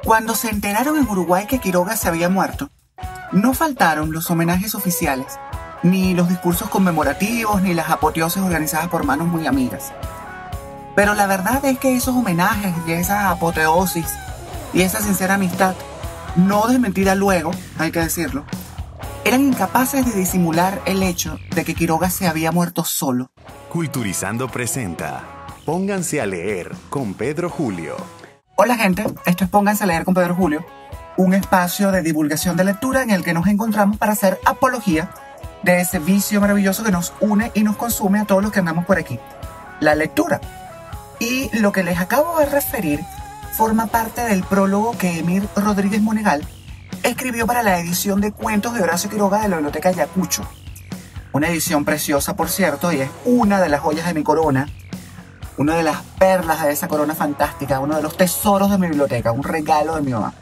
Cuando se enteraron en Uruguay que Quiroga se había muerto, no faltaron los homenajes oficiales, ni los discursos conmemorativos, ni las apoteosis organizadas por manos muy amigas. Pero la verdad es que esos homenajes y esa apoteosis y esa sincera amistad, no desmentida luego, hay que decirlo, eran incapaces de disimular el hecho de que Quiroga se había muerto solo. Culturizando presenta Pónganse a leer con Pedro Julio. Hola gente, esto es Pónganse a leer con Pedro Julio, un espacio de divulgación de lectura en el que nos encontramos para hacer apología de ese vicio maravilloso que nos une y nos consume a todos los que andamos por aquí, la lectura. Y lo que les acabo de referir forma parte del prólogo que Emir Rodríguez Monegal escribió para la edición de cuentos de Horacio Quiroga de la Biblioteca Ayacucho. Una edición preciosa, por cierto, y es una de las joyas de mi corona, una de las perlas de esa corona fantástica, uno de los tesoros de mi biblioteca, un regalo de mi mamá.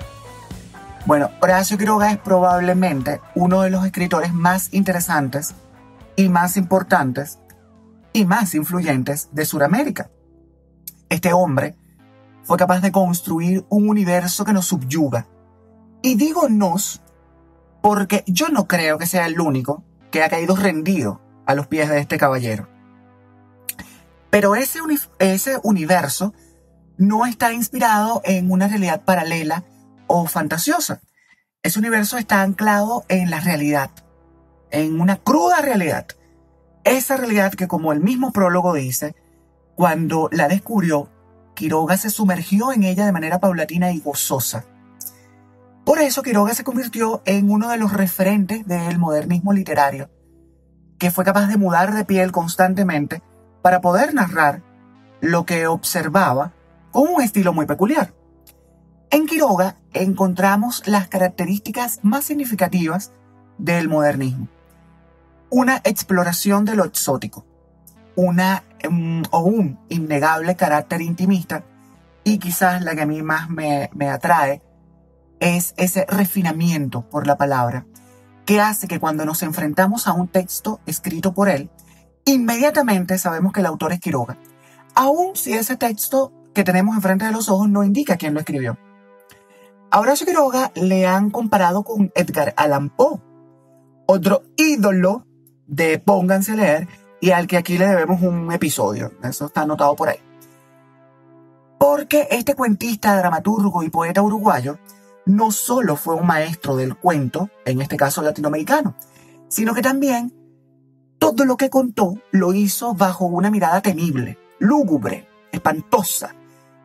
Bueno, Horacio Quiroga es probablemente uno de los escritores más interesantes y más importantes y más influyentes de Sudamérica. Este hombre fue capaz de construir un universo que nos subyuga. Y digo nos porque yo no creo que sea el único que ha caído rendido a los pies de este caballero. Pero ese universo no está inspirado en una realidad paralela o fantasiosa. Ese universo está anclado en la realidad, en una cruda realidad. Esa realidad que, como el mismo prólogo dice, cuando la descubrió, Quiroga se sumergió en ella de manera paulatina y gozosa. Por eso Quiroga se convirtió en uno de los referentes del modernismo literario, que fue capaz de mudar de piel constantemente para poder narrar lo que observaba con un estilo muy peculiar. En Quiroga encontramos las características más significativas del modernismo. Una exploración de lo exótico, un innegable carácter intimista, y quizás la que a mí más me atrae es ese refinamiento por la palabra, que hace que cuando nos enfrentamos a un texto escrito por él, inmediatamente sabemos que el autor es Quiroga, aun si ese texto que tenemos enfrente de los ojos no indica quién lo escribió. A Horacio Quiroga le han comparado con Edgar Allan Poe, otro ídolo de Pónganse a leer y al que aquí le debemos un episodio. Eso está anotado por ahí. Porque este cuentista, dramaturgo y poeta uruguayo no solo fue un maestro del cuento, en este caso latinoamericano, sino que también todo lo que contó lo hizo bajo una mirada temible, lúgubre, espantosa,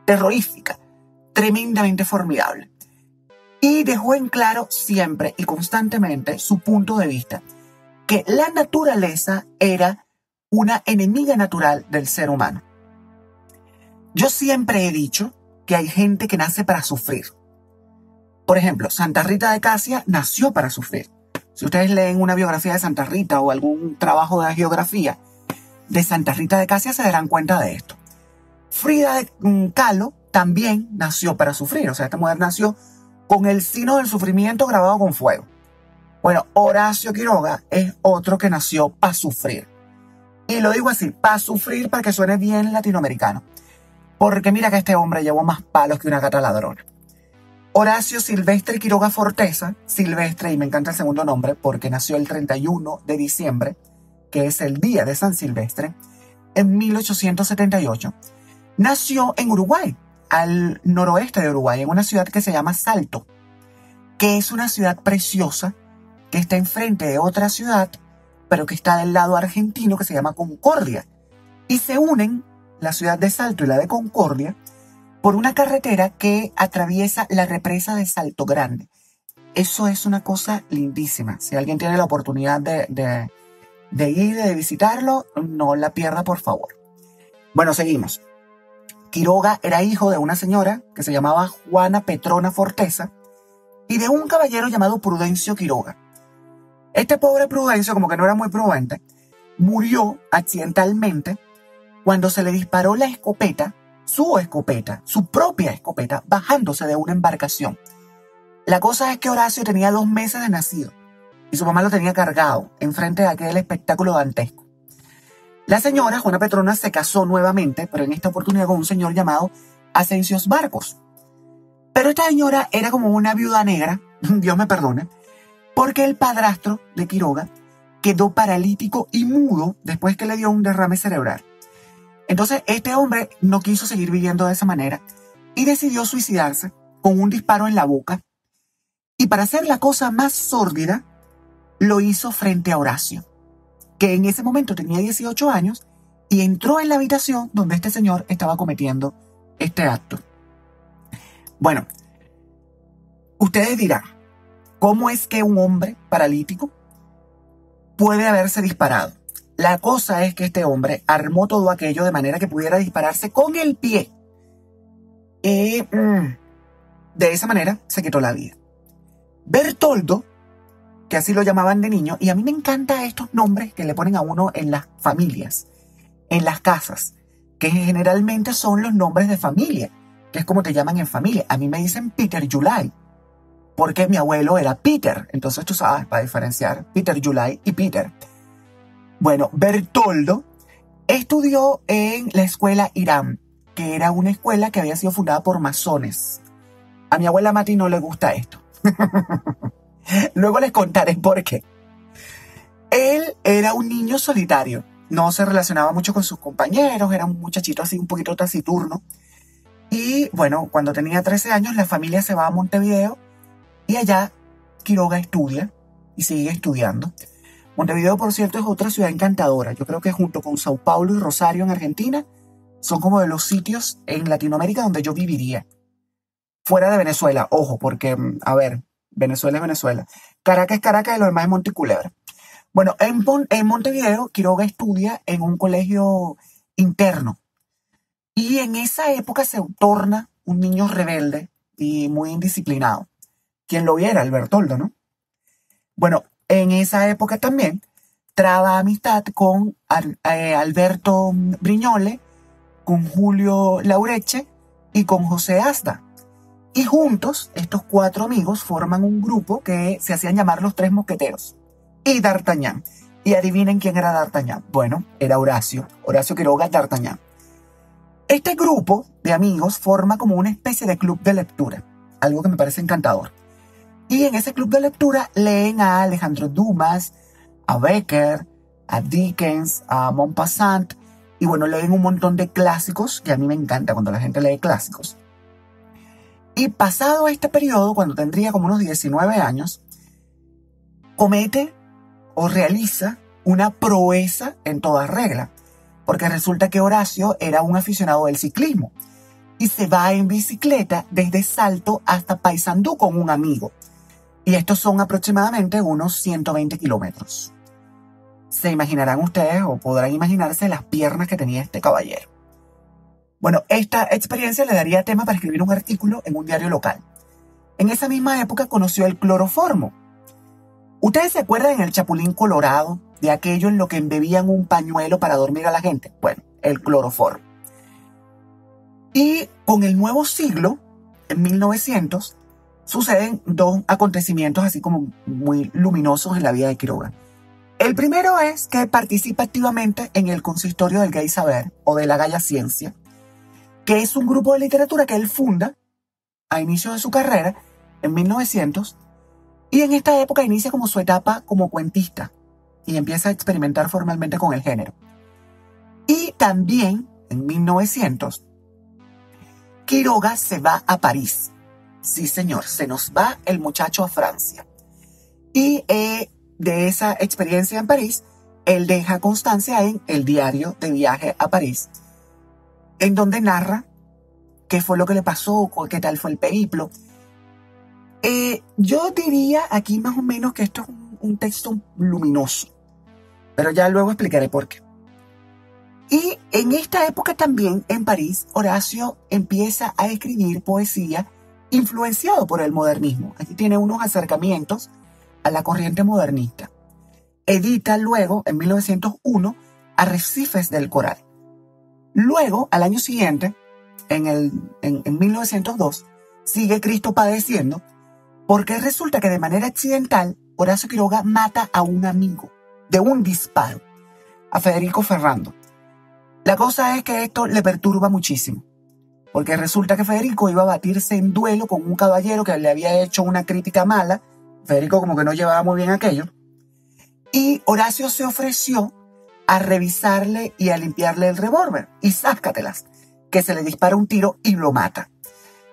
terrorífica, tremendamente formidable. Y dejó en claro siempre y constantemente su punto de vista, que la naturaleza era una enemiga natural del ser humano. Yo siempre he dicho que hay gente que nace para sufrir. Por ejemplo, Santa Rita de Casia nació para sufrir. Si ustedes leen una biografía de Santa Rita o algún trabajo de geografía de Santa Rita de Casia se darán cuenta de esto. Frida Kahlo también nació para sufrir. O sea, esta mujer nació con el signo del sufrimiento grabado con fuego. Bueno, Horacio Quiroga es otro que nació para sufrir. Y lo digo así, para sufrir, para que suene bien latinoamericano. Porque mira que este hombre llevó más palos que una gata ladrona. Horacio Silvestre Quiroga Forteza, Silvestre, y me encanta el segundo nombre porque nació el 31 de diciembre, que es el día de San Silvestre, en 1878. Nació en Uruguay, al noroeste de Uruguay, en una ciudad que se llama Salto, que es una ciudad preciosa, que está enfrente de otra ciudad, pero que está del lado argentino, que se llama Concordia. Y se unen la ciudad de Salto y la de Concordia por una carretera que atraviesa la represa de Salto Grande. Eso es una cosa lindísima. Si alguien tiene la oportunidad de ir, de visitarlo, no la pierda, por favor. Bueno, seguimos. Quiroga era hijo de una señora que se llamaba Juana Petrona Forteza y de un caballero llamado Prudencio Quiroga. Este pobre Prudencio, como que no era muy prudente, murió accidentalmente cuando se le disparó la escopeta, su propia escopeta, bajándose de una embarcación. La cosa es que Horacio tenía 2 meses de nacido y su mamá lo tenía cargado enfrente de aquel espectáculo dantesco. La señora Juana Petrona se casó nuevamente, pero en esta oportunidad con un señor llamado Ascensios Barcos. Pero esta señora era como una viuda negra, Dios me perdone, porque el padrastro de Quiroga quedó paralítico y mudo después que le dio un derrame cerebral. Entonces este hombre no quiso seguir viviendo de esa manera y decidió suicidarse con un disparo en la boca. Y para hacer la cosa más sórdida, lo hizo frente a Horacio, que en ese momento tenía 18 años y entró en la habitación donde este señor estaba cometiendo este acto. Bueno, ustedes dirán, ¿cómo es que un hombre paralítico puede haberse disparado? La cosa es que este hombre armó todo aquello de manera que pudiera dispararse con el pie. Y de esa manera se quitó la vida. Bertoldo, que así lo llamaban de niño, y a mí me encantan estos nombres que le ponen a uno en las familias, en las casas, que generalmente son los nombres de familia, que es como te llaman en familia. A mí me dicen Peter July, porque mi abuelo era Peter. Entonces tú sabes, para diferenciar Peter July y Peter. Bueno, Bertoldo estudió en la escuela Irán, que era una escuela que había sido fundada por masones. A mi abuela Mati no le gusta esto. Luego les contaré por qué. Él era un niño solitario. No se relacionaba mucho con sus compañeros. Era un muchachito así un poquito taciturno. Y bueno, cuando tenía 13 años, la familia se va a Montevideo. Y allá Quiroga estudia y sigue estudiando. Montevideo, por cierto, es otra ciudad encantadora. Yo creo que junto con Sao Paulo y Rosario en Argentina, son como de los sitios en Latinoamérica donde yo viviría. Fuera de Venezuela, ojo, porque, a ver, Venezuela es Venezuela. Caracas es Caracas y lo demás es Monteculebra. Bueno, en Montevideo, Quiroga estudia en un colegio interno. Y en esa época se torna un niño rebelde y muy indisciplinado. Quien lo viera, el Bertoldo, ¿no? Bueno, en esa época también traba amistad con Alberto Briñole, con Julio Laureche y con José Asda. Y juntos, estos 4 amigos forman un grupo que se hacían llamar los Tres Mosqueteros y D'Artagnan. Y adivinen quién era D'Artagnan. Bueno, era Horacio Quiroga D'Artagnan. Este grupo de amigos forma como una especie de club de lectura, algo que me parece encantador. Y en ese club de lectura leen a Alejandro Dumas, a Becker, a Dickens, a Maupassant, y bueno, leen un montón de clásicos, que a mí me encanta cuando la gente lee clásicos. Y pasado este periodo, cuando tendría como unos 19 años, comete o realiza una proeza en toda regla, porque resulta que Horacio era un aficionado del ciclismo y se va en bicicleta desde Salto hasta Paysandú con un amigo. Y estos son aproximadamente unos 120 kilómetros. Se imaginarán ustedes o podrán imaginarse las piernas que tenía este caballero. Bueno, esta experiencia le daría tema para escribir un artículo en un diario local. En esa misma época conoció el cloroformo. ¿Ustedes se acuerdan en el Chapulín Colorado de aquello en lo que embebían un pañuelo para dormir a la gente? Bueno, el cloroformo. Y con el nuevo siglo, en 1900, suceden 2 acontecimientos así como muy luminosos en la vida de Quiroga. El primero es que participa activamente en el Consistorio del Gay Saber o de la Gaya Ciencia, que es un grupo de literatura que él funda a inicio de su carrera en 1900, y en esta época inicia como su etapa como cuentista y empieza a experimentar formalmente con el género. Y también en 1900 Quiroga se va a París. Sí, señor, se nos va el muchacho a Francia. Y de esa experiencia en París, él deja constancia en el diario de viaje a París, en donde narra qué fue lo que le pasó, qué tal fue el periplo. Yo diría aquí más o menos que esto es un texto luminoso, pero ya luego explicaré por qué. Y en esta época también, en París, Horacio empieza a escribir poesía influenciado por el modernismo. Aquí tiene unos acercamientos a la corriente modernista. Edita luego, en 1901, Arrecifes del Coral. Luego, al año siguiente, en 1902, sigue Cristo padeciendo, porque resulta que de manera accidental, Horacio Quiroga mata a un amigo de un disparo, a Federico Ferrando. La cosa es que esto le perturba muchísimo. porque resulta que Federico iba a batirse en duelo con un caballero que le había hecho una crítica mala. Federico como que no llevaba muy bien aquello. Y Horacio se ofreció a revisarle y a limpiarle el revólver. Y sácatelas, que se le dispara un tiro y lo mata.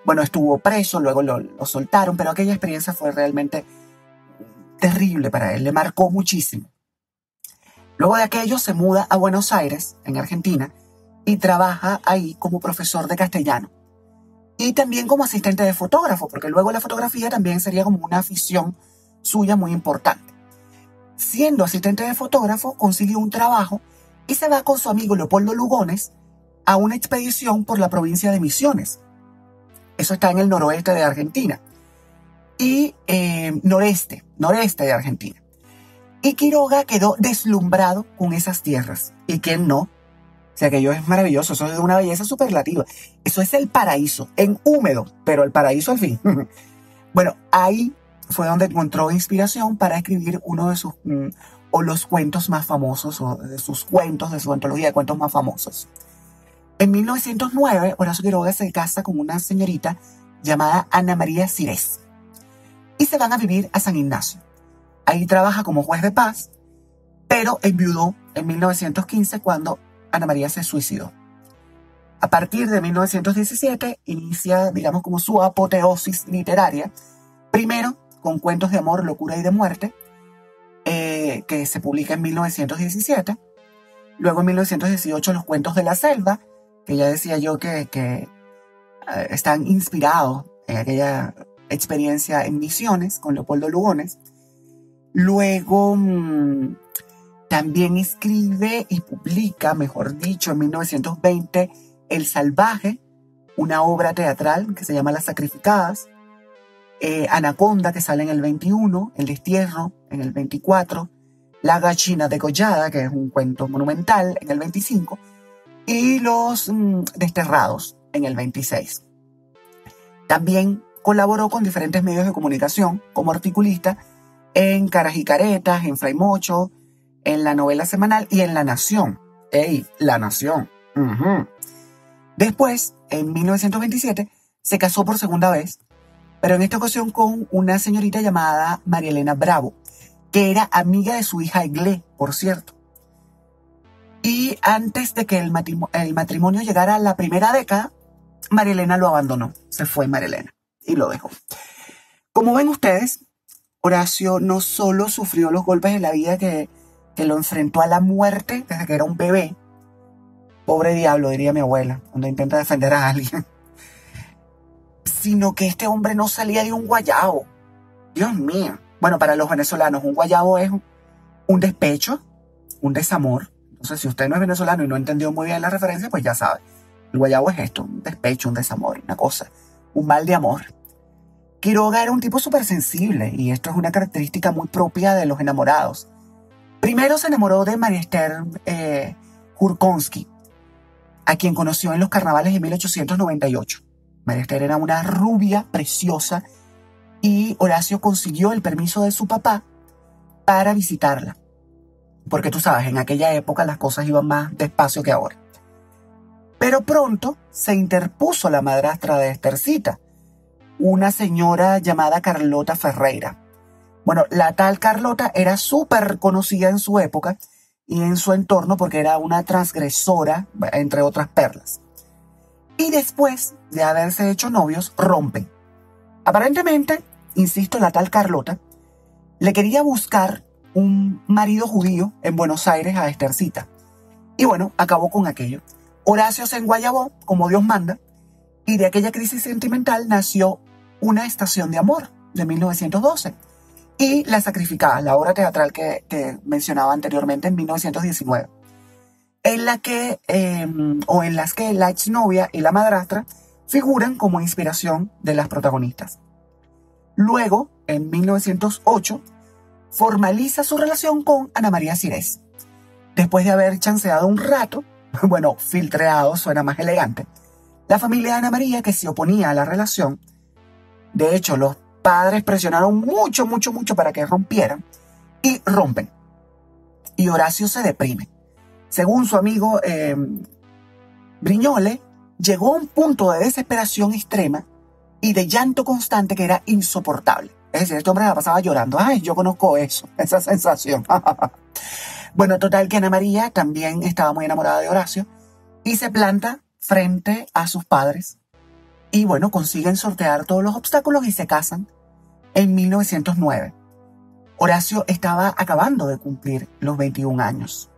Bueno, estuvo preso, luego lo soltaron, pero aquella experiencia fue realmente terrible para él, le marcó muchísimo. Luego de aquello se muda a Buenos Aires, en Argentina, y trabaja ahí como profesor de castellano. Y también como asistente de fotógrafo, porque luego la fotografía también sería como una afición suya muy importante. Siendo asistente de fotógrafo, consiguió un trabajo y se va con su amigo Leopoldo Lugones a una expedición por la provincia de Misiones. Eso está en el noroeste de Argentina. Y noreste de Argentina. Y Quiroga quedó deslumbrado con esas tierras. ¿Y quién no? O sea, que aquello es maravilloso, eso es de una belleza superlativa. Eso es el paraíso, en húmedo, pero el paraíso al fin. Bueno, ahí fue donde encontró inspiración para escribir uno de sus, o los cuentos más famosos, o de sus cuentos, de su antología de cuentos más famosos. En 1909, Horacio Quiroga se casa con una señorita llamada Ana María Sirés. Y se van a vivir a San Ignacio. Ahí trabaja como juez de paz, pero enviudó en 1915 cuando Ana María se suicidó. A partir de 1917 inicia, digamos, como su apoteosis literaria, primero con Cuentos de amor, locura y de muerte, que se publica en 1917. Luego en 1918 Los cuentos de la selva, que ya decía yo que están inspirados en aquella experiencia en Misiones con Leopoldo Lugones. Luego también escribe y publica, mejor dicho, en 1920 El salvaje, una obra teatral que se llama Las sacrificadas, Anaconda, que sale en el 21, El destierro en el 24, La gallina degollada, que es un cuento monumental, en el 25, y Los desterrados en el 26. También colaboró con diferentes medios de comunicación como articulista en Caras y Caretas, en Fray Mocho, en La Novela Semanal y en La Nación. ¡Ey! La Nación. Después, en 1927, se casó por segunda vez, pero en esta ocasión con una señorita llamada María Elena Bravo, que era amiga de su hija Eglé, por cierto. Y antes de que el matrimonio llegara a la primera década, María Elena lo abandonó. Se fue María Elena y lo dejó. Como ven ustedes, Horacio no solo sufrió los golpes de la vida que lo enfrentó a la muerte desde que era un bebé. Pobre diablo, diría mi abuela, cuando intenta defender a alguien. Sino que este hombre no salía de un guayabo. Dios mío. Bueno, para los venezolanos, un guayabo es un despecho, un desamor. Entonces, si usted no es venezolano y no entendió muy bien la referencia, pues ya sabe. El guayabo es esto, un despecho, un desamor, una cosa, un mal de amor. Quiroga era un tipo súper sensible y esto es una característica muy propia de los enamorados. Primero se enamoró de María Esther Jurkonsky, a quien conoció en los carnavales de 1898. María Esther era una rubia preciosa y Horacio consiguió el permiso de su papá para visitarla. Porque tú sabes, en aquella época las cosas iban más despacio que ahora. Pero pronto se interpuso la madrastra de Esthercita, una señora llamada Carlota Ferreira. Bueno, la tal Carlota era súper conocida en su época y en su entorno porque era una transgresora, entre otras perlas. Y después de haberse hecho novios, rompen. Aparentemente, insisto, la tal Carlota le quería buscar un marido judío en Buenos Aires a Esthercita. Y bueno, acabó con aquello. Horacio se enguayabó, como Dios manda, y de aquella crisis sentimental nació Una estación de amor, de 1912. Y La sacrificada, la obra teatral que mencionaba anteriormente en 1919. En la que, en las que la exnovia y la madrastra figuran como inspiración de las protagonistas. Luego, en 1908, formaliza su relación con Ana María Sirés. Después de haber chanceado un rato, bueno, filtreado suena más elegante, la familia de Ana María, que se oponía a la relación, de hecho, los padres presionaron mucho para que rompieran, y rompen. Y Horacio se deprime. Según su amigo Briñole, llegó a un punto de desesperación extrema y de llanto constante que era insoportable. Es decir, este hombre la pasaba llorando. Ay, yo conozco eso, esa sensación. Bueno, total que Ana María también estaba muy enamorada de Horacio y se planta frente a sus padres y bueno, consiguen sortear todos los obstáculos y se casan en 1909. Horacio estaba acabando de cumplir los 21 años.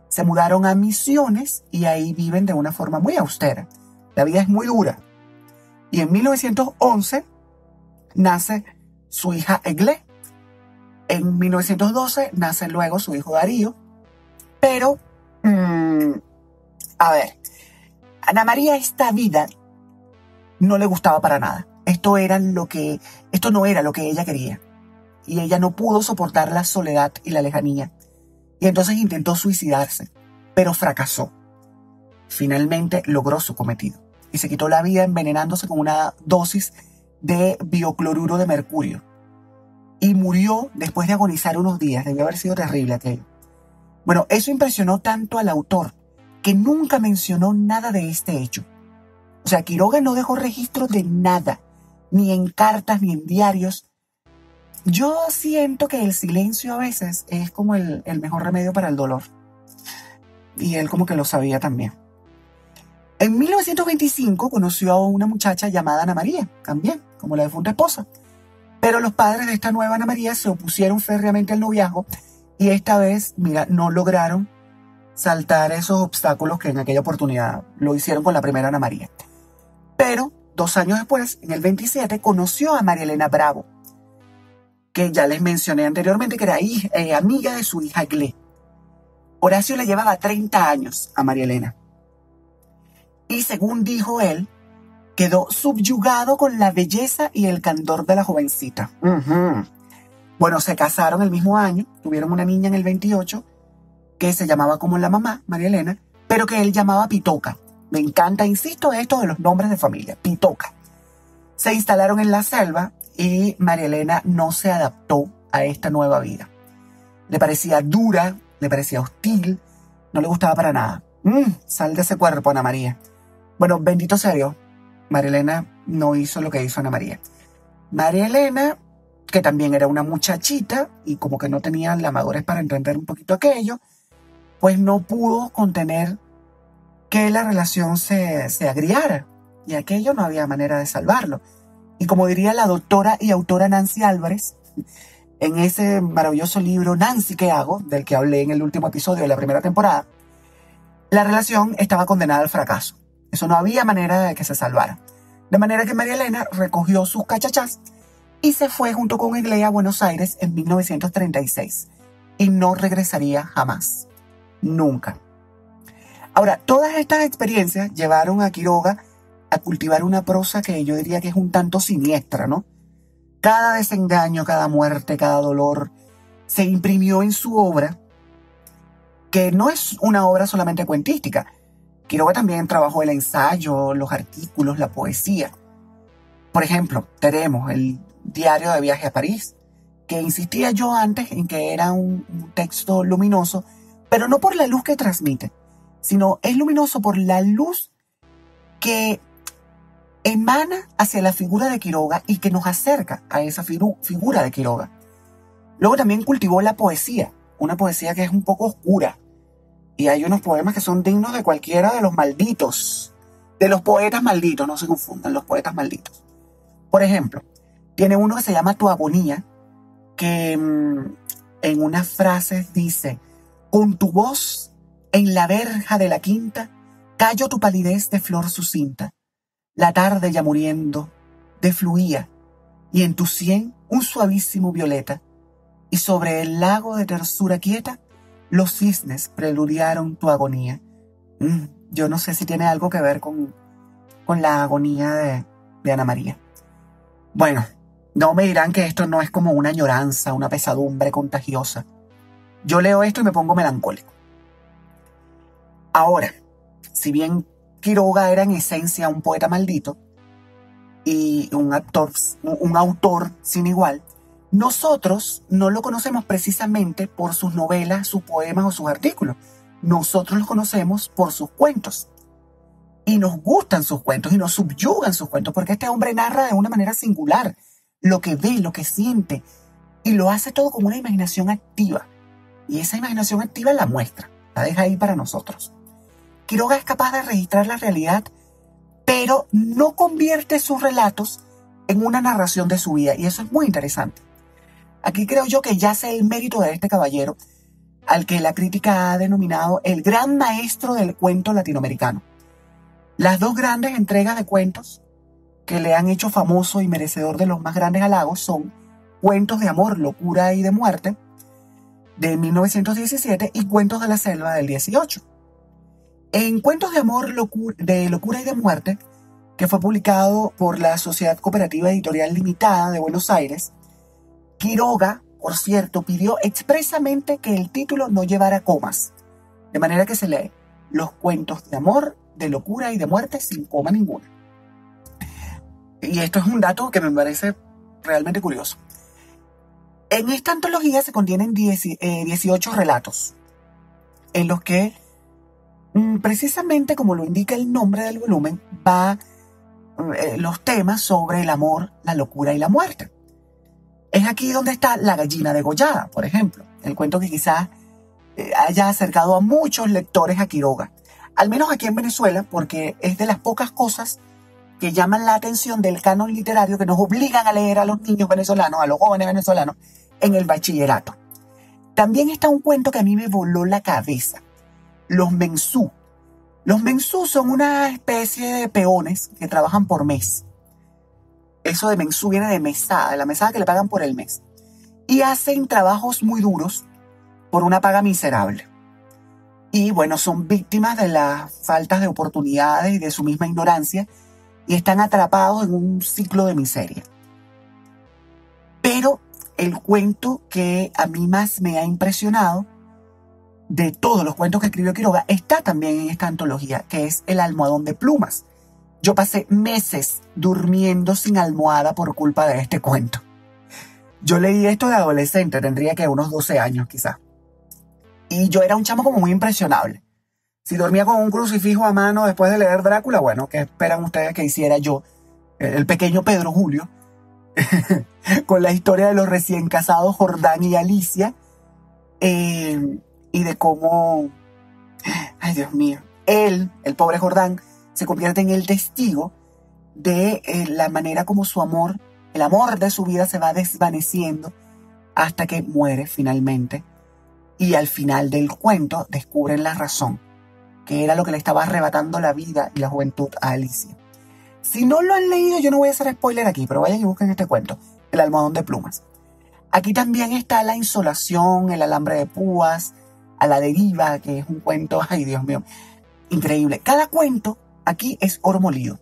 Se mudaron a Misiones y ahí viven de una forma muy austera. La vida es muy dura. Y en 1911 nace su hija Eglé. En 1912 nace luego su hijo Darío. Pero, a ver, Ana María esta vida no le gustaba para nada. Esto no era lo que ella quería. Y ella no pudo soportar la soledad y la lejanía. Y entonces intentó suicidarse, pero fracasó. Finalmente logró su cometido y se quitó la vida envenenándose con una dosis de biocloruro de mercurio. Y murió después de agonizar unos días. Debió haber sido terrible aquello. Bueno, eso impresionó tanto al autor que nunca mencionó nada de este hecho. O sea, Quiroga no dejó registro de nada, ni en cartas ni en diarios. Yo siento que el silencio a veces es como el mejor remedio para el dolor. Y él como que lo sabía también. En 1925 conoció a una muchacha llamada Ana María, también, como la difunta esposa. Pero los padres de esta nueva Ana María se opusieron férreamente al noviazgo y esta vez, mira, no lograron saltar esos obstáculos que en aquella oportunidad lo hicieron con la primera Ana María. Pero 2 años después, en el 27, conoció a María Elena Bravo, que ya les mencioné anteriormente que era amiga de su hija Eglé. Horacio le llevaba 30 años a María Elena. Y según dijo él, quedó subyugado con la belleza y el candor de la jovencita. Bueno, se casaron el mismo año, tuvieron una niña en el 28, que se llamaba como la mamá, María Elena, pero que él llamaba Pitoca. Me encanta, insisto, esto de los nombres de familia, Pitoca. Se instalaron en la selva y María Elena no se adaptó a esta nueva vida. Le parecía dura, le parecía hostil, no le gustaba para nada. Sal de ese cuerpo, Ana María. Bueno, bendito sea Dios, María Elena no hizo lo que hizo Ana María. María Elena, que también era una muchachita y como que no tenía la madurez para entender un poquito aquello, pues no pudo contener que la relación se agriara. Y aquello no había manera de salvarlo. Y como diría la doctora y autora Nancy Álvarez, en ese maravilloso libro Nancy, ¿qué hago?, del que hablé en el último episodio de la primera temporada, la relación estaba condenada al fracaso. Eso no había manera de que se salvara. De manera que María Elena recogió sus cachachás y se fue junto con Eglé a Buenos Aires en 1936. Y no regresaría jamás. Nunca. Ahora, todas estas experiencias llevaron a Quiroga a cultivar una prosa que yo diría que es un tanto siniestra, ¿no? Cada desengaño, cada muerte, cada dolor se imprimió en su obra, que no es una obra solamente cuentística. Quiroga también trabajó el ensayo, los artículos, la poesía. Por ejemplo, tenemos el Diario de Viaje a París, que insistía yo antes en que era un texto luminoso, pero no por la luz que transmite, sino es luminoso por la luz que emana hacia la figura de Quiroga y que nos acerca a esa figura de Quiroga. Luego también cultivó la poesía, una poesía que es un poco oscura. Y hay unos poemas que son dignos de cualquiera de los malditos, de los poetas malditos, no se confundan, los poetas malditos. Por ejemplo, tiene uno que se llama Tu agonía, que en unas frases dice: con tu voz en la verja de la quinta, callo tu palidez de flor sucinta. La tarde ya muriendo, defluía, y en tu sien un suavísimo violeta, y sobre el lago de tersura quieta, los cisnes preludiaron tu agonía. Yo no sé si tiene algo que ver con la agonía de Ana María. Bueno, no me dirán que esto no es como una añoranza, una pesadumbre contagiosa. Yo leo esto y me pongo melancólico. Ahora, si bien Quiroga era en esencia un poeta maldito y un autor sin igual, nosotros no lo conocemos precisamente por sus novelas, sus poemas o sus artículos. Nosotros lo conocemos por sus cuentos. Y nos gustan sus cuentos y nos subyugan sus cuentos, porque este hombre narra de una manera singular lo que ve, lo que siente, y lo hace todo con una imaginación activa. Y esa imaginación activa la muestra, la deja ahí para nosotros. Quiroga es capaz de registrar la realidad, pero no convierte sus relatos en una narración de su vida, y eso es muy interesante. Aquí creo yo que yace el mérito de este caballero, al que la crítica ha denominado el gran maestro del cuento latinoamericano. Las dos grandes entregas de cuentos que le han hecho famoso y merecedor de los más grandes halagos son Cuentos de amor, locura y de muerte, de 1917, y Cuentos de la selva, del 18. En Cuentos de amor, de locura y de muerte, que fue publicado por la Sociedad Cooperativa Editorial Limitada de Buenos Aires, Quiroga, por cierto, pidió expresamente que el título no llevara comas, de manera que se lee Los cuentos de amor, de locura y de muerte sin coma ninguna. Y esto es un dato que me parece realmente curioso. En esta antología se contienen 18 relatos, en los que, precisamente como lo indica el nombre del volumen, va los temas sobre el amor, la locura y la muerte. Es aquí donde está La gallina degollada, por ejemplo, el cuento que quizás haya acercado a muchos lectores a Quiroga, al menos aquí en Venezuela, porque es de las pocas cosas que llaman la atención del canon literario que nos obligan a leer a los niños venezolanos, a los jóvenes venezolanos, en el bachillerato. También está un cuento que a mí me voló la cabeza, Los Mensú. Los Mensú son una especie de peones que trabajan por mes. Eso de mensú viene de mesada, la mesada que le pagan por el mes. Y hacen trabajos muy duros por una paga miserable. Y bueno, son víctimas de las faltas de oportunidades y de su misma ignorancia, y están atrapados en un ciclo de miseria. Pero el cuento que a mí más me ha impresionado de todos los cuentos que escribió Quiroga está también en esta antología, que es El almohadón de plumas. Yo pasé meses durmiendo sin almohada por culpa de este cuento. Yo leí esto de adolescente, tendría que unos 12 años quizás. Y yo era un chamo como muy impresionable. Si dormía con un crucifijo a mano después de leer Drácula, bueno, ¿qué esperan ustedes que hiciera yo, el pequeño Pedro Julio, con la historia de los recién casados Jordán y Alicia, y de cómo, ay Dios mío, él, el pobre Jordán, se convierte en el testigo de la manera como su amor, el amor de su vida se va desvaneciendo hasta que muere finalmente. Y al final del cuento descubren la razón, que era lo que le estaba arrebatando la vida y la juventud a Alicia. Si no lo han leído, yo no voy a hacer spoiler aquí, pero vayan y busquen este cuento, El almohadón de plumas. Aquí también está La insolación, El alambre de púas, A la deriva, que es un cuento, ay Dios mío, increíble. Cada cuento aquí es oro molido.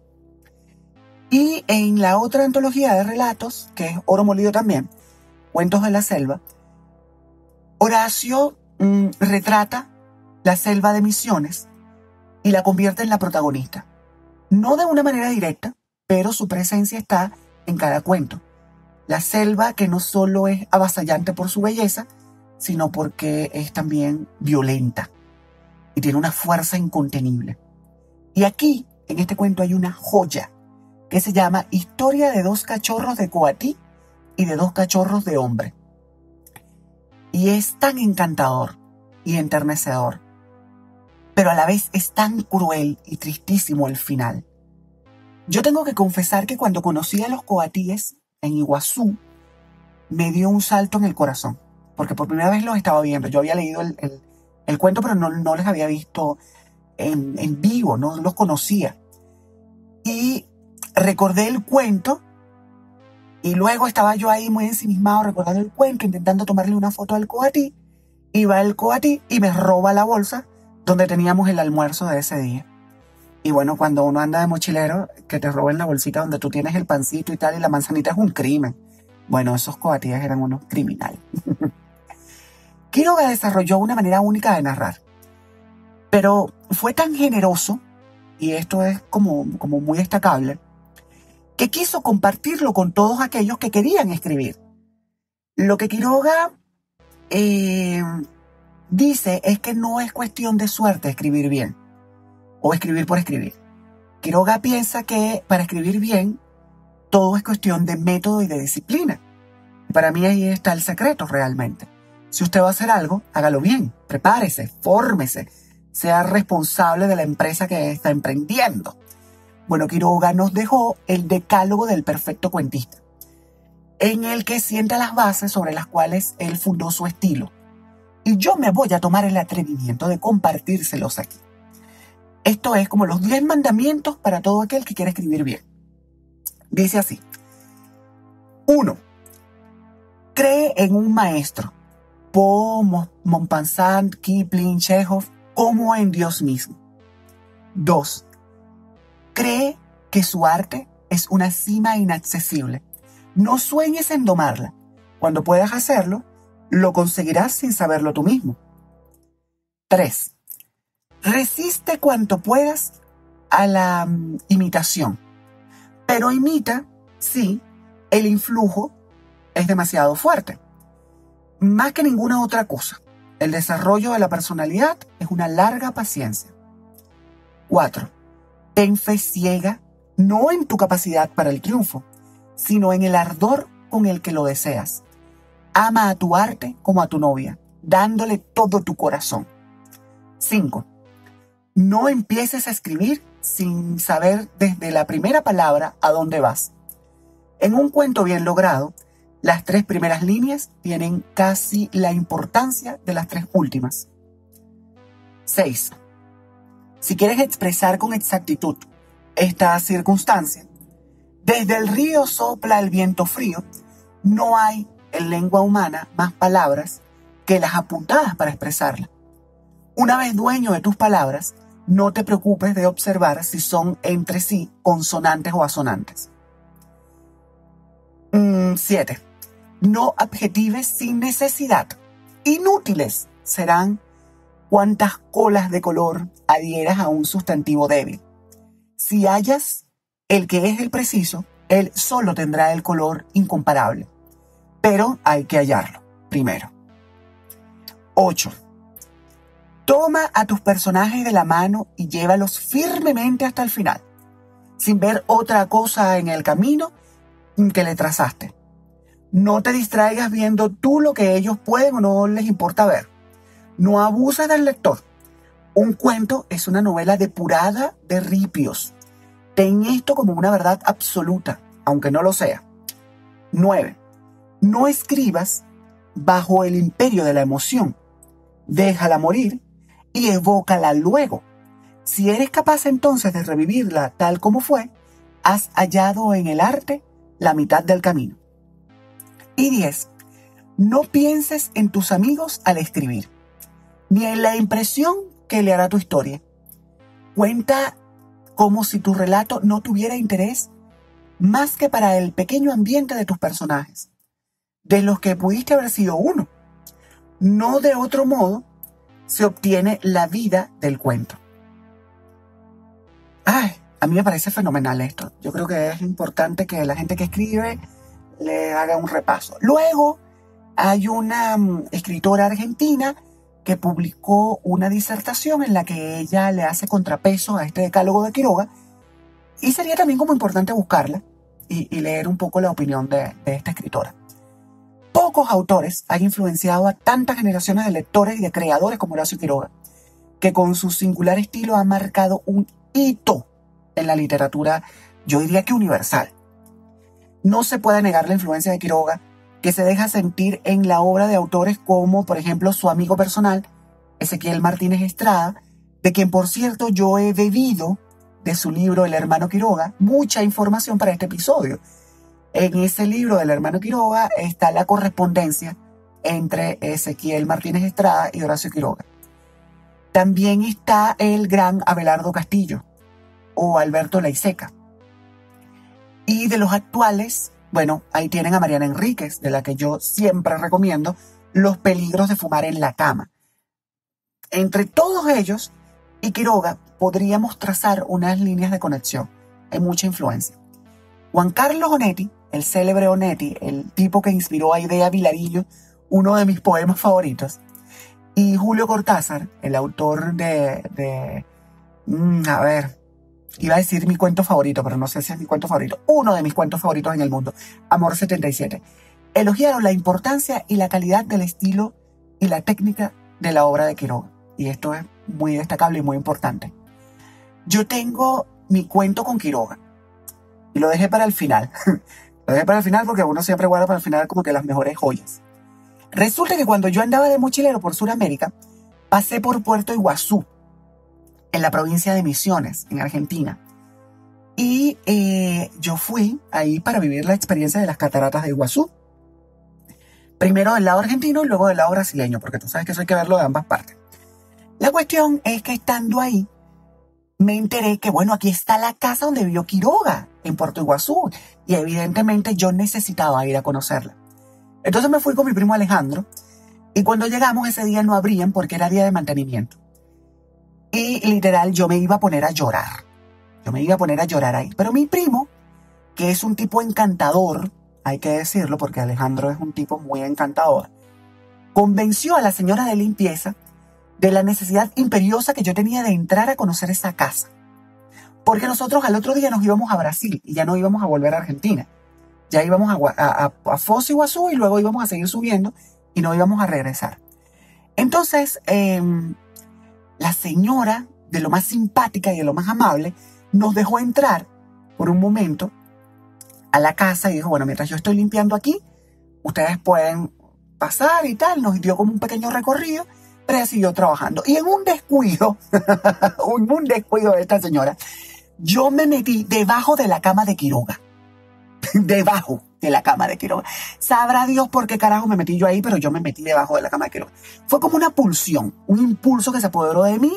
Y en la otra antología de relatos, que es oro molido también, Cuentos de la selva, Horacio retrata la selva de Misiones y la convierte en la protagonista. No de una manera directa, pero su presencia está en cada cuento. La selva que no solo es avasallante por su belleza, sino porque es también violenta y tiene una fuerza incontenible. Y aquí, en este cuento, hay una joya que se llama Historia de dos cachorros de Coatí y de dos cachorros de hombre. Y es tan encantador y enternecedor, pero a la vez es tan cruel y tristísimo el final. Yo tengo que confesar que cuando conocí a los coatíes en Iguazú, me dio un salto en el corazón, porque por primera vez los estaba viendo. Yo había leído el cuento, pero no les había visto en vivo, no los conocía. Y recordé el cuento, y luego estaba yo ahí muy ensimismado recordando el cuento, intentando tomarle una foto al coatí, y va el coatí y me roba la bolsa donde teníamos el almuerzo de ese día. Y bueno, cuando uno anda de mochilero, que te roben la bolsita donde tú tienes el pancito y tal, y la manzanita, es un crimen. Bueno, esos coatíes eran unos criminales. Quiroga desarrolló una manera única de narrar, pero fue tan generoso, y esto es como muy destacable, que quiso compartirlo con todos aquellos que querían escribir. Lo que Quiroga dice es que no es cuestión de suerte escribir bien, o escribir por escribir. Quiroga piensa que para escribir bien, todo es cuestión de método y de disciplina. Y para mí ahí está el secreto realmente. Si usted va a hacer algo, hágalo bien, prepárese, fórmese, sea responsable de la empresa que está emprendiendo. Bueno, Quiroga nos dejó el decálogo del perfecto cuentista, en el que sienta las bases sobre las cuales él fundó su estilo. Y yo me voy a tomar el atrevimiento de compartírselos aquí. Esto es como los 10 mandamientos para todo aquel que quiere escribir bien. Dice así. 1. Cree en un maestro, Poe, Maupassant, Kipling, Chekhov, como en Dios mismo. 2. Cree que su arte es una cima inaccesible. No sueñes en domarla. Cuando puedas hacerlo, lo conseguirás sin saberlo tú mismo. 3. Resiste cuanto puedas a la imitación. Pero imita, sí, el influjo es demasiado fuerte. Más que ninguna otra cosa, el desarrollo de la personalidad es una larga paciencia. 4. Ten fe ciega, no en tu capacidad para el triunfo, sino en el ardor con el que lo deseas. Ama a tu arte como a tu novia, dándole todo tu corazón. 5. No empieces a escribir sin saber desde la primera palabra a dónde vas. En un cuento bien logrado, las 3 primeras líneas tienen casi la importancia de las 3 últimas. 6. Si quieres expresar con exactitud esta circunstancia, desde el río sopla el viento frío, no hay en lengua humana más palabras que las apuntadas para expresarla. Una vez dueño de tus palabras, no te preocupes de observar si son entre sí consonantes o asonantes. 7. No adjetives sin necesidad. Inútiles serán cuantas colas de color adhieras a un sustantivo débil. Si hallas el que es el preciso, él solo tendrá el color incomparable. Pero hay que hallarlo primero. 8. Toma a tus personajes de la mano y llévalos firmemente hasta el final, sin ver otra cosa en el camino que le trazaste. No te distraigas viendo tú lo que ellos pueden o no les importa ver. No abuses del lector. Un cuento es una novela depurada de ripios. Ten esto como una verdad absoluta, aunque no lo sea. 9. No escribas bajo el imperio de la emoción. Déjala morir y evócala luego. Si eres capaz entonces de revivirla tal como fue, has hallado en el arte la mitad del camino. Y 10. No pienses en tus amigos al escribir, ni en la impresión que le hará tu historia. Cuenta como si tu relato no tuviera interés más que para el pequeño ambiente de tus personajes, de los que pudiste haber sido uno. No de otro modo se obtiene la vida del cuento. A mí me parece fenomenal esto. Yo creo que es importante que la gente que escribe le haga un repaso. Luego hay una escritora argentina que publicó una disertación en la que ella le hace contrapeso a este decálogo de Quiroga, y sería también como importante buscarla y leer un poco la opinión de esta escritora. Pocos autores han influenciado a tantas generaciones de lectores y de creadores como Horacio Quiroga, que con su singular estilo ha marcado un hito en la literatura, yo diría que universal. No se puede negar la influencia de Quiroga, que se deja sentir en la obra de autores como, por ejemplo, su amigo personal, Ezequiel Martínez Estrada, de quien, por cierto, yo he bebido de su libro El hermano Quiroga mucha información para este episodio. En ese libro del hermano Quiroga está la correspondencia entre Ezequiel Martínez Estrada y Horacio Quiroga. También está el gran Abelardo Castillo o Alberto Laiseca. Y de los actuales, bueno, ahí tienen a Mariana Enríquez, de la que yo siempre recomiendo Los peligros de fumar en la cama. Entre todos ellos y Quiroga podríamos trazar unas líneas de conexión. Hay mucha influencia. Juan Carlos Onetti, el célebre Onetti, el tipo que inspiró a Idea Vilarillo, uno de mis poemas favoritos, y Julio Cortázar, el autor Iba a decir mi cuento favorito, pero no sé si es mi cuento favorito. Uno de mis cuentos favoritos en el mundo, Amor 77. Elogiaron la importancia y la calidad del estilo y la técnica de la obra de Quiroga. Y esto es muy destacable y muy importante. Yo tengo mi cuento con Quiroga y lo dejé para el final. Lo dejé para el final porque uno siempre guarda para el final como que las mejores joyas. Resulta que cuando yo andaba de mochilero por Sudamérica, pasé por Puerto Iguazú, en la provincia de Misiones, en Argentina. Y yo fui ahí para vivir la experiencia de las cataratas de Iguazú. Primero del lado argentino y luego del lado brasileño, porque tú sabes que eso hay que verlo de ambas partes. La cuestión es que estando ahí, me enteré que, bueno, aquí está la casa donde vivió Quiroga, en Puerto Iguazú. Y evidentemente yo necesitaba ir a conocerla. Entonces me fui con mi primo Alejandro. Y cuando llegamos ese día no abrían porque era día de mantenimiento. Y literal yo me iba a poner a llorar. Yo me iba a poner a llorar ahí. Pero mi primo, que es un tipo encantador, hay que decirlo porque Alejandro es un tipo muy encantador, convenció a la señora de limpieza de la necesidad imperiosa que yo tenía de entrar a conocer esa casa. Porque nosotros al otro día nos íbamos a Brasil y ya no íbamos a volver a Argentina. Ya íbamos a Foz de Iguazú y luego íbamos a seguir subiendo y no íbamos a regresar. Entonces, la señora, de lo más simpática y de lo más amable, nos dejó entrar por un momento a la casa y dijo, bueno, mientras yo estoy limpiando aquí, ustedes pueden pasar y tal. Nos dio como un pequeño recorrido, pero ella siguió trabajando. Y en un descuido, un descuido de esta señora, yo me metí debajo de la cama de Quiroga. Debajo de la cama de Quiroga. Sabrá Dios por qué carajo me metí yo ahí, pero yo me metí debajo de la cama de Quiroga. Fue como una pulsión, un impulso que se apoderó de mí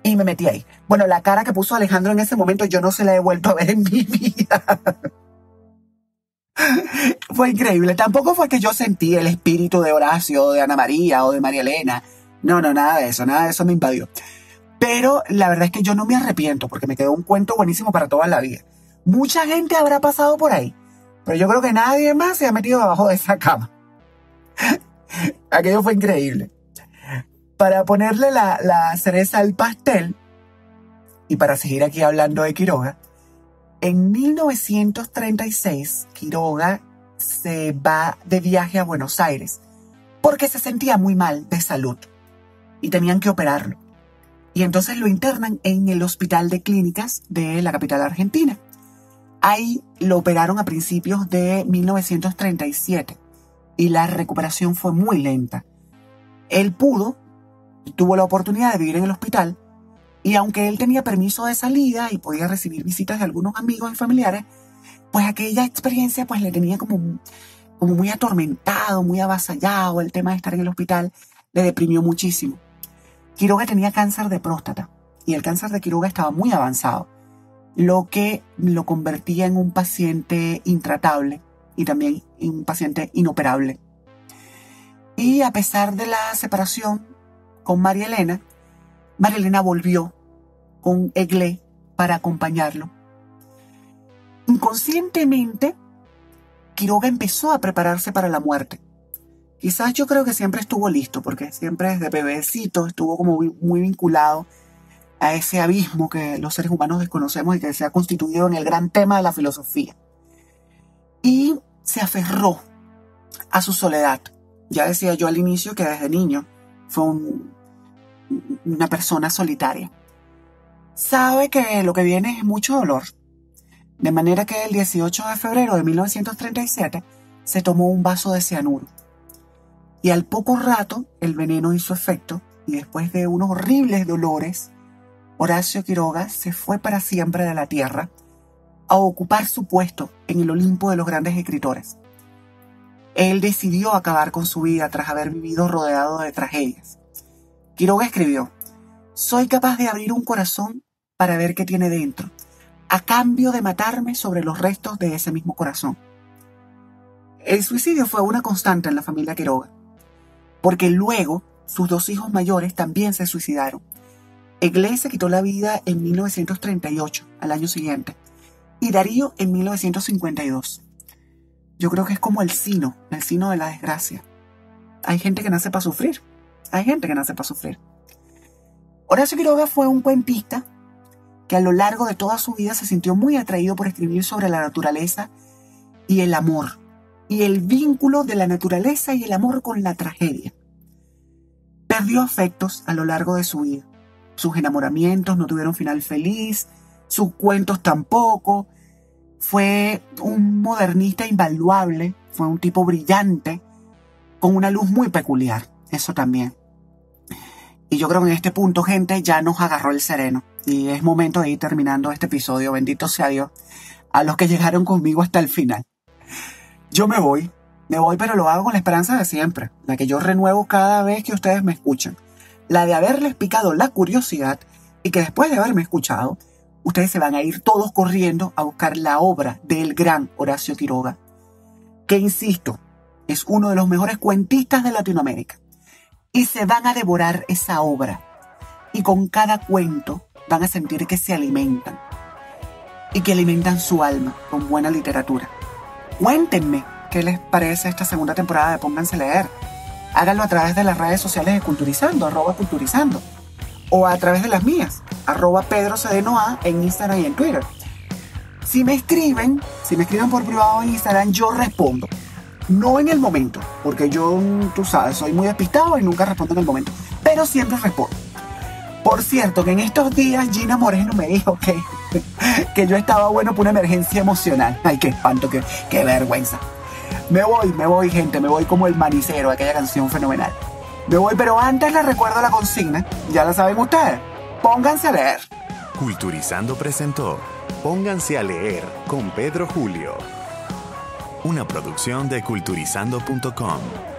y me metí ahí. Bueno, la cara que puso Alejandro en ese momento yo no se la he vuelto a ver en mi vida. Fue increíble. Tampoco fue que yo sentí el espíritu de Horacio, de Ana María o de María Elena. No, nada de eso me invadió. Pero la verdad es que yo no me arrepiento porque me quedó un cuento buenísimo para toda la vida. Mucha gente habrá pasado por ahí, pero yo creo que nadie más se ha metido debajo de esa cama. Aquello fue increíble. Para ponerle la cereza al pastel, y para seguir aquí hablando de Quiroga, en 1936 Quiroga se va de viaje a Buenos Aires porque se sentía muy mal de salud y tenían que operarlo. Y entonces lo internan en el Hospital de Clínicas de la capital argentina. Ahí lo operaron a principios de 1937 y la recuperación fue muy lenta. Él tuvo la oportunidad de vivir en el hospital y aunque él tenía permiso de salida y podía recibir visitas de algunos amigos y familiares, pues aquella experiencia pues le tenía como muy atormentado, muy avasallado. El tema de estar en el hospital le deprimió muchísimo. Quiroga tenía cáncer de próstata y el cáncer de Quiroga estaba muy avanzado, lo que lo convertía en un paciente intratable y también en un paciente inoperable. Y a pesar de la separación con María Elena volvió con Eglé para acompañarlo. Inconscientemente, Quiroga empezó a prepararse para la muerte. Quizás yo creo que siempre estuvo listo, porque siempre desde bebecito estuvo como muy vinculado a ese abismo que los seres humanos desconocemos y que se ha constituido en el gran tema de la filosofía. Y se aferró a su soledad. Ya decía yo al inicio que desde niño fue una persona solitaria. Sabe que lo que viene es mucho dolor. De manera que el 18 de febrero de 1937 se tomó un vaso de cianuro. Y al poco rato el veneno hizo efecto y después de unos horribles dolores, Horacio Quiroga se fue para siempre de la tierra a ocupar su puesto en el Olimpo de los grandes escritores. Él decidió acabar con su vida tras haber vivido rodeado de tragedias. Quiroga escribió: «Soy capaz de abrir un corazón para ver qué tiene dentro, a cambio de matarme sobre los restos de ese mismo corazón». El suicidio fue una constante en la familia Quiroga, porque luego sus dos hijos mayores también se suicidaron. Eglé se quitó la vida en 1938, al año siguiente, y Darío en 1952. Yo creo que es como el sino de la desgracia. Hay gente que nace para sufrir. Horacio Quiroga fue un cuentista que a lo largo de toda su vida se sintió muy atraído por escribir sobre la naturaleza y el amor, y el vínculo de la naturaleza y el amor con la tragedia. Perdió afectos a lo largo de su vida. Sus enamoramientos no tuvieron final feliz, sus cuentos tampoco. Fue un modernista invaluable, fue un tipo brillante, con una luz muy peculiar, eso también. Y yo creo que en este punto, gente, ya nos agarró el sereno. Y es momento de ir terminando este episodio, bendito sea Dios, a los que llegaron conmigo hasta el final. Yo me voy, pero lo hago con la esperanza de siempre, la que yo renuevo cada vez que ustedes me escuchan. La de haberles picado la curiosidad y que después de haberme escuchado, ustedes se van a ir todos corriendo a buscar la obra del gran Horacio Quiroga, que insisto, es uno de los mejores cuentistas de Latinoamérica. Y se van a devorar esa obra. Y con cada cuento van a sentir que se alimentan. Y que alimentan su alma con buena literatura. Cuéntenme qué les parece esta segunda temporada de Pónganse a Leer. Háganlo a través de las redes sociales de Culturizando, @Culturizando. O a través de las mías, @PedroCDNOA en Instagram y en Twitter. Si me escriben por privado en Instagram, yo respondo. No en el momento, porque yo, tú sabes, soy muy despistado y nunca respondo en el momento. Pero siempre respondo. Por cierto, que en estos días Gina Moreno me dijo que yo estaba bueno por una emergencia emocional. Ay, qué espanto, qué vergüenza. Me voy, gente, me voy como el manicero, aquella canción fenomenal. Me voy, pero antes les recuerdo la consigna. Ya la saben ustedes. Pónganse a leer. Culturizando presentó Pónganse a Leer con Pedro Julio. Una producción de culturizando.com.